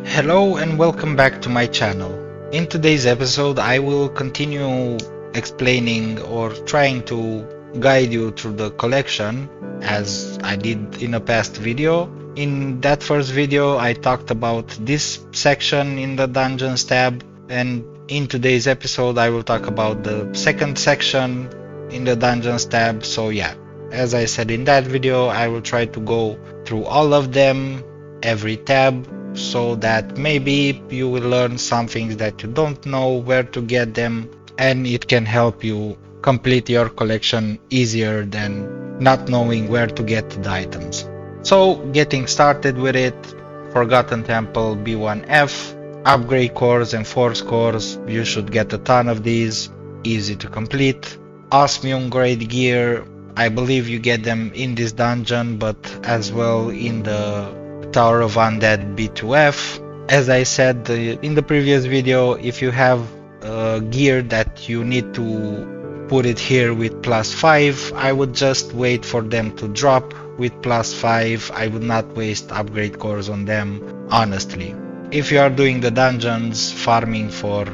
Hello and welcome back to my channel. In today's episode I will continue explaining or trying to guide you through the collection as I did in a past video. In that first video I talked about this section in the Dungeons tab, and in today's episode I will talk about the second section in the Dungeons tab. So yeah, as I said in that video, I will try to go through all of them, every tab, so that maybe you will learn some things that you don't know where to get them, and it can help you complete your collection easier than not knowing where to get the items. So getting started with it, Forgotten Temple B1F, upgrade cores and force cores, you should get a ton of these, easy to complete. Osmium grade gear, I believe you get them in this dungeon, but as well in the Tower of Undead B2F. As I said in the previous video, if you have gear that you need to put it here with +5, I would just wait for them to drop with +5. I would not waste upgrade cores on them, honestly. If you are doing the dungeons, farming for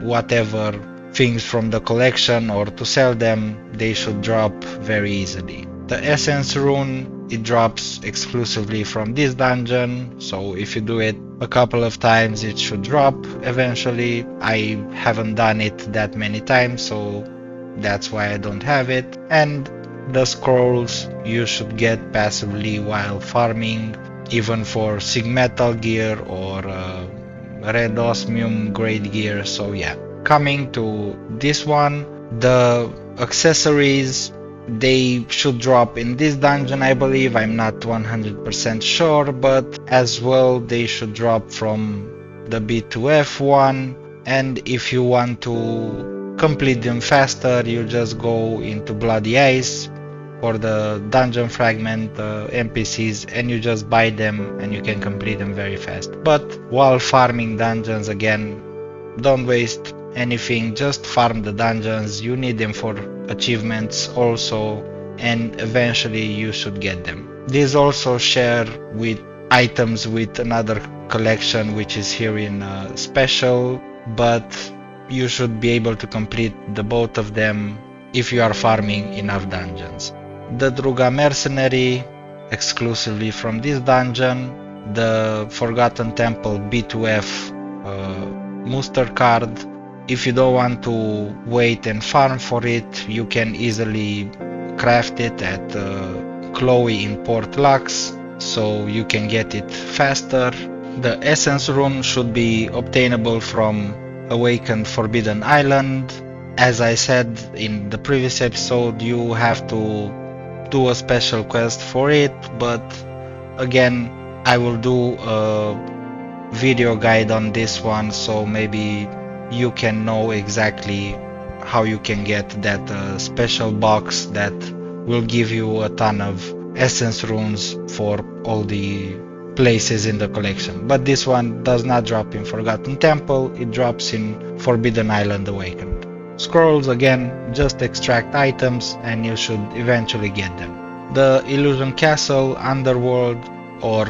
whatever things from the collection or to sell them, they should drop very easily. The Essence rune, it drops exclusively from this dungeon, so if you do it a couple of times it should drop eventually. I haven't done it that many times, so that's why I don't have it. And the scrolls you should get passively while farming, even for Sig Metal gear or Red Osmium grade gear. So yeah, coming to this one, the accessories, they should drop in this dungeon, I believe. I'm not 100% sure, but as well they should drop from the B2F one. And if you want to complete them faster, you just go into Bloody Ice for the dungeon fragment NPCs, and you just buy them and you can complete them very fast. But while farming dungeons, again, don't waste anything, just farm the dungeons. You need them for achievements also, and eventually you should get them. These also share with items with another collection which is here in special, but you should be able to complete the both of them if you are farming enough dungeons. The Druga Mercenary, exclusively from this dungeon. The Forgotten Temple B2F Muster card. If you don't want to wait and farm for it, you can easily craft it at Chloe in Port Lux, so you can get it faster. The Essence rune should be obtainable from Awakened Forbidden Island. As I said in the previous episode, you have to do a special quest for it, but again, I will do a video guide on this one, so maybe you can know exactly how you can get that special box that will give you a ton of essence runes for all the places in the collection. But this one does not drop in Forgotten Temple, it drops in Forbidden Island Awakened. Scrolls, again, just extract items and you should eventually get them. The Illusion Castle Underworld, or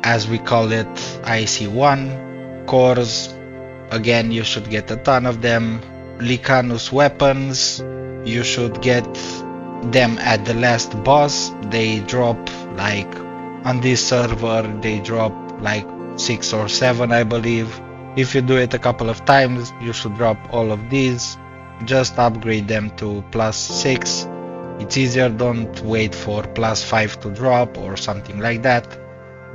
as we call it, IC1 cores, again, you should get a ton of them. Licanus weapons, you should get them at the last boss. They drop like, on this server, they drop like 6 or 7, I believe. If you do it a couple of times, you should drop all of these. Just upgrade them to +6. It's easier, don't wait for +5 to drop or something like that.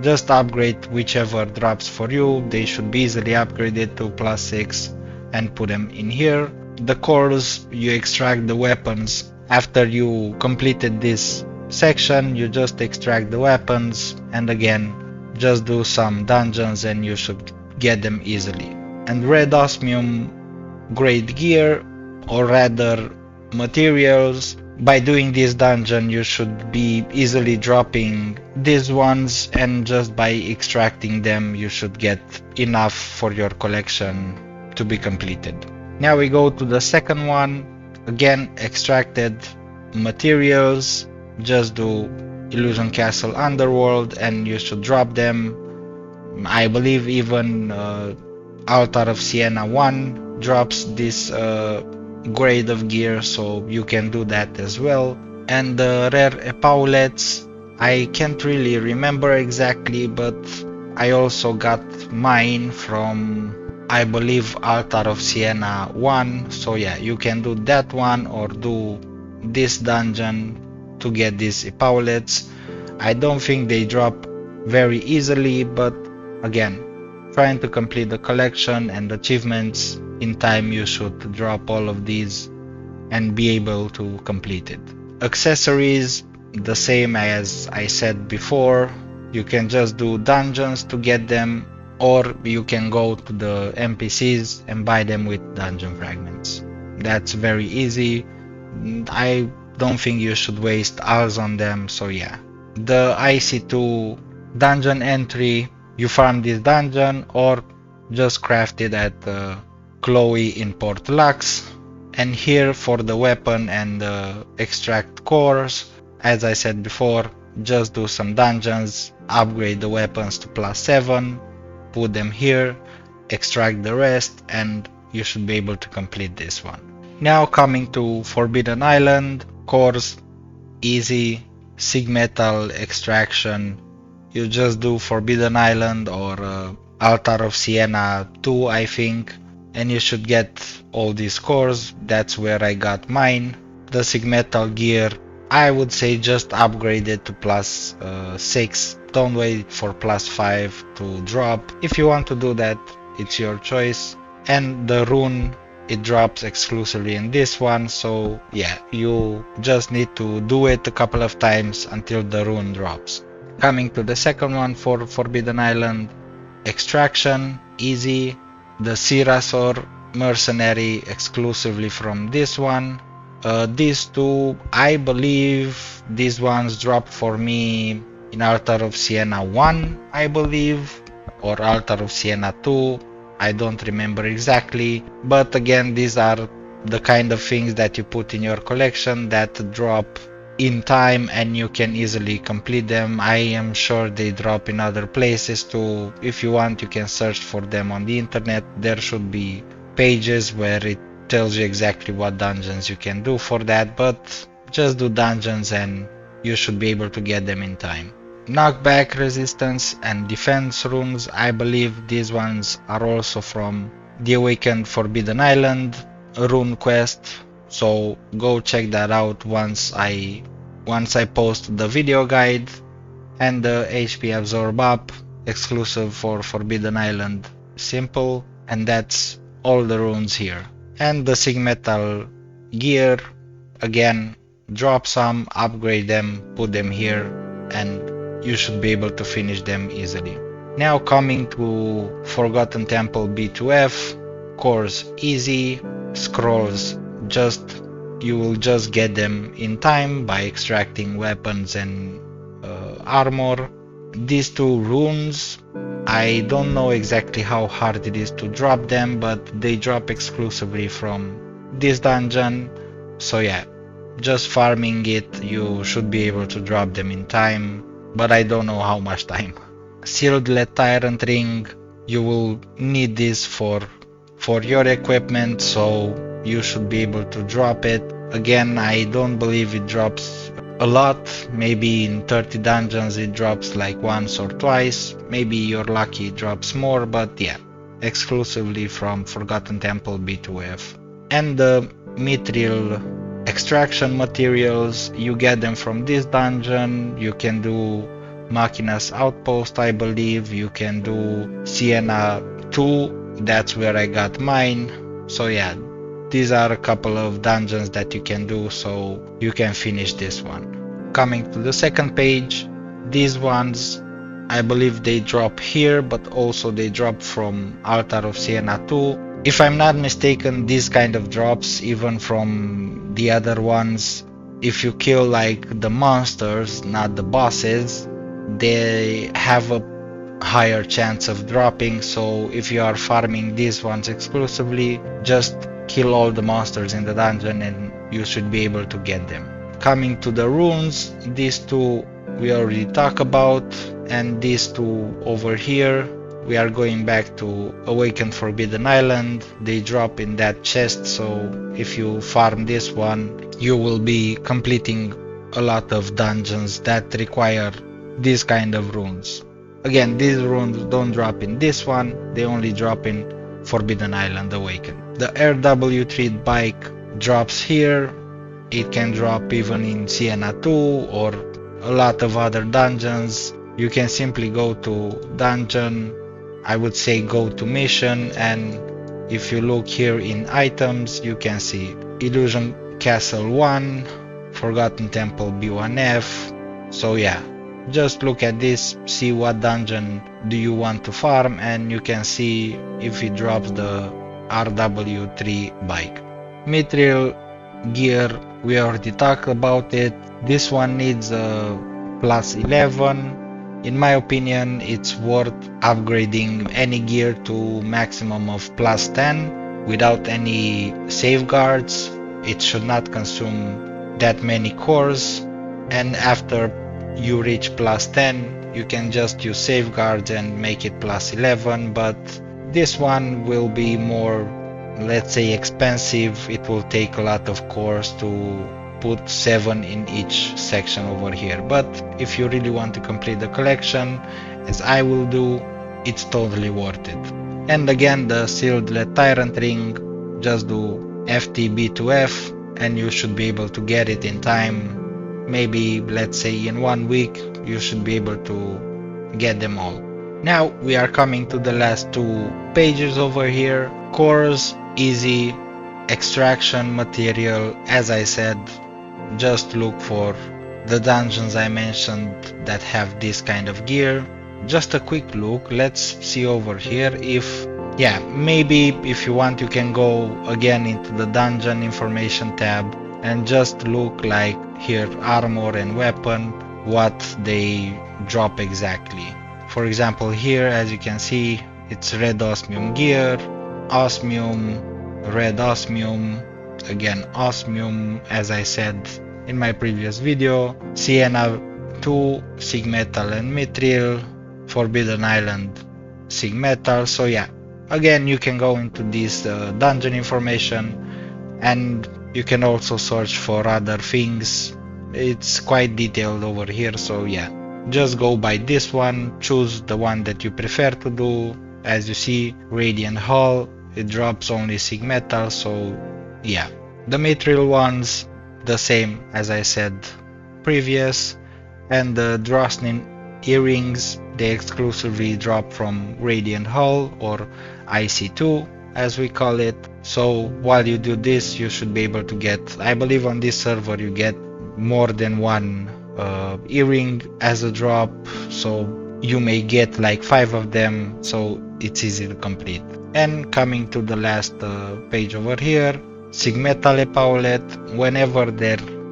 Just upgrade whichever drops for you. They should be easily upgraded to +6 and put them in here. The cores, you extract the weapons. After you completed this section, you just extract the weapons, and again, just do some dungeons and you should get them easily. And Red Osmium grade gear, or rather materials, by doing this dungeon you should be easily dropping these ones, and just by extracting them you should get enough for your collection to be completed. Now we go to the second one. Again, extracted materials, just do Illusion Castle Underworld and you should drop them. I believe even Altar of Siena 1 drops this grade of gear, so you can do that as well. And the rare epaulets, I can't really remember exactly, but I also got mine from, I believe, Altar of Siena 1. So yeah, you can do that one or do this dungeon to get these epaulets. I don't think they drop very easily, but again, trying to complete the collection and achievements in time, you should drop all of these and be able to complete it. Accessories, the same as I said before. You can just do dungeons to get them, or you can go to the NPCs and buy them with dungeon fragments. That's very easy. I don't think you should waste hours on them, so yeah. The IC2 dungeon entry, you farm this dungeon or just craft it at Chloe in Port Lux. And here for the weapon and the extract cores, as I said before, just do some dungeons, upgrade the weapons to +7, put them here, extract the rest, and you should be able to complete this one. Now coming to Forbidden Island, cores, easy, sig metal extraction, you just do Forbidden Island or Altar of Siena 2, I think, and you should get all these cores. That's where I got mine. The sig metal gear, I would say just upgrade it to +6. Don't wait for +5 to drop. If you want to do that, it's your choice. And the rune, it drops exclusively in this one, so yeah, you just need to do it a couple of times until the rune drops. Coming to the second one for Forbidden Island, extraction, easy. The Sirasor mercenary exclusively from this one. These two, I believe these ones dropped for me in Altar of Siena 1, I believe, or Altar of Siena 2. I don't remember exactly, but again, these are the kind of things that you put in your collection that drop in time and you can easily complete them. I am sure they drop in other places too. If you want, you can search for them on the internet. There should be pages where it tells you exactly what dungeons you can do for that, but just do dungeons and you should be able to get them in time. Knockback, resistance, and defense runes, I believe these ones are also from the Awakened Forbidden Island rune quest, so go check that out once I post the video guide. And the HP absorb up, exclusive for Forbidden Island, simple, and that's all the runes here. And the sig metal gear, again, drop some, upgrade them, put them here, and you should be able to finish them easily. Now coming to Forgotten Temple B2F, cores easy, scrolls you will just get them in time by extracting weapons and armor. These two runes, I don't know exactly how hard it is to drop them, but they drop exclusively from this dungeon, so yeah, just farming it, you should be able to drop them in time, but I don't know how much time. Sealed Lead Tyrant Ring, you will need this for your equipment, so you should be able to drop it. Again, I don't believe it drops a lot. Maybe in 30 dungeons it drops like once or twice. Maybe you're lucky it drops more, but yeah, exclusively from Forgotten Temple B2F. And the mithril extraction materials, you get them from this dungeon. You can do Machina's Outpost, I believe. You can do Siena 2, that's where I got mine. So yeah, these are a couple of dungeons that you can do, so you can finish this one. Coming to the second page, these ones, I believe they drop here, but also they drop from Altar of Siena 2. If I'm not mistaken, these kind of drops, even from the other ones, if you kill like the monsters, not the bosses, they have a higher chance of dropping. So if you are farming these ones exclusively, just kill all the monsters in the dungeon and you should be able to get them. Coming to the runes, these two we already talked about, and these two over here, we are going back to Awakened Forbidden Island. They drop in that chest, so if you farm this one, you will be completing a lot of dungeons that require these kind of runes. Again, these runes don't drop in this one, they only drop in Forbidden Island Awakened. The RW3 bike drops here. It can drop even in Sienna 2 or a lot of other dungeons. You can simply go to dungeon, I would say go to mission, and if you look here in items, you can see Illusion Castle 1, Forgotten Temple B1F. So yeah, just look at this, see what dungeon do you want to farm, and you can see if it drops the RW3 bike. Mithril gear, we already talked about it. This one needs a plus 11. In my opinion, it's worth upgrading any gear to maximum of plus 10 without any safeguards. It should not consume that many cores, and after you reach plus 10 you can just use safeguards and make it plus 11, but this one will be more, let's say, expensive. It will take a lot of cores to put 7 in each section over here, but if you really want to complete the collection, as I will do, it's totally worth it. And again, the Sealed Lead Tyrant Ring, just do FTB to F and you should be able to get it in time. Maybe, let's say, in 1 week you should be able to get them all. Now we are coming to the last 2 pages over here. Cores, easy. Extraction material, as I said, just look for the dungeons I mentioned that have this kind of gear. Just a quick look, let's see over here if, yeah, maybe if you want you can go again into the dungeon information tab and just look like here, armor and weapon, what they drop exactly. For example, here as you can see, it's red osmium gear, osmium, red osmium, again osmium, as I said in my previous video, Sienna 2, Sigmetal and Mithril, Forbidden Island, Sigmetal. So yeah, again you can go into this dungeon information and you can also search for other things. It's quite detailed over here, so yeah, just go by this one, choose the one that you prefer to do. As you see, Radiant Hull, it drops only Sigmetal, so yeah. The Mithril ones, the same as I said previous, and the Drosnin earrings, they exclusively drop from Radiant Hull or IC2 as we call it. So while you do this, you should be able to get, I believe on this server you get more than 1 earring as a drop, so you may get like 5 of them, so it's easy to complete. And coming to the last page over here, Sigmetal Epaulet,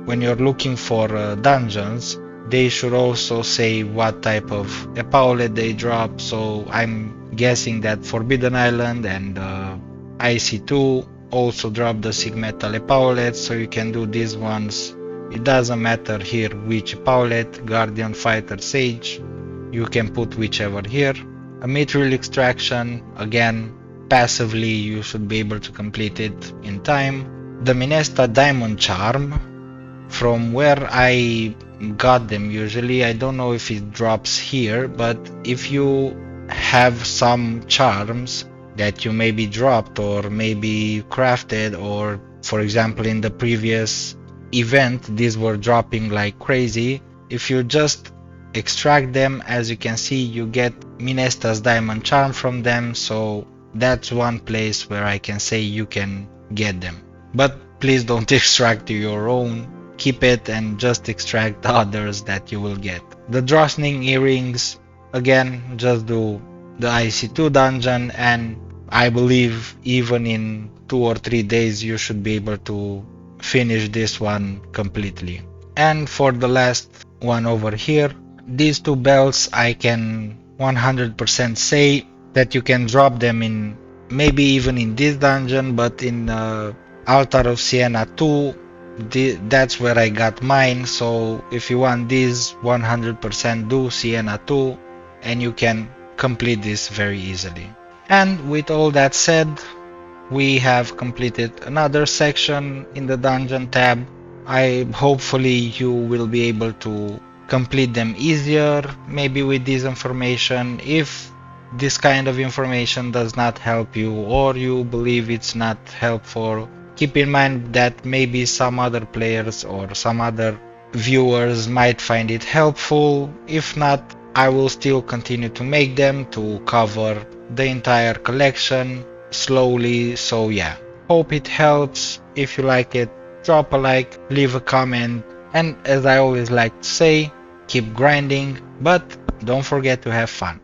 when you're looking for dungeons, they should also say what type of epaulet they drop. So I'm guessing that Forbidden Island and IC2 also drop the Sigmetal epaulet, so you can do these ones. It doesn't matter here which epaulet, Guardian, Fighter, Sage, you can put whichever here. A Mithril extraction, again, passively you should be able to complete it in time. The Minesta Diamond Charm, from where I got them usually, I don't know if it drops here, but if you have some charms that you maybe dropped or maybe crafted, or for example in the previous event these were dropping like crazy, if you just extract them, as you can see, you get Minesta's Diamond Charm from them, so that's one place where I can say you can get them. But please don't extract your own, keep it and just extract the others that you will get. The Drosning earrings, again, just do the IC2 dungeon, and I believe even in 2 or 3 days you should be able to finish this one completely. And for the last one over here, these 2 belts, I can 100% say that you can drop them in, maybe even in this dungeon, but in Altar of Sienna 2, that's where I got mine. So if you want these, 100% do Sienna 2 and you can complete this very easily. And with all that said, we have completed another section in the dungeon tab. I hopefully you will be able to complete them easier, maybe with this information. If this kind of information does not help you or you believe it's not helpful, keep in mind that maybe some other players or some other viewers might find it helpful. If not, I will still continue to make them to cover the entire collection slowly. So yeah, hope it helps. If you like it, drop a like, leave a comment, and as I always like to say, keep grinding, but don't forget to have fun.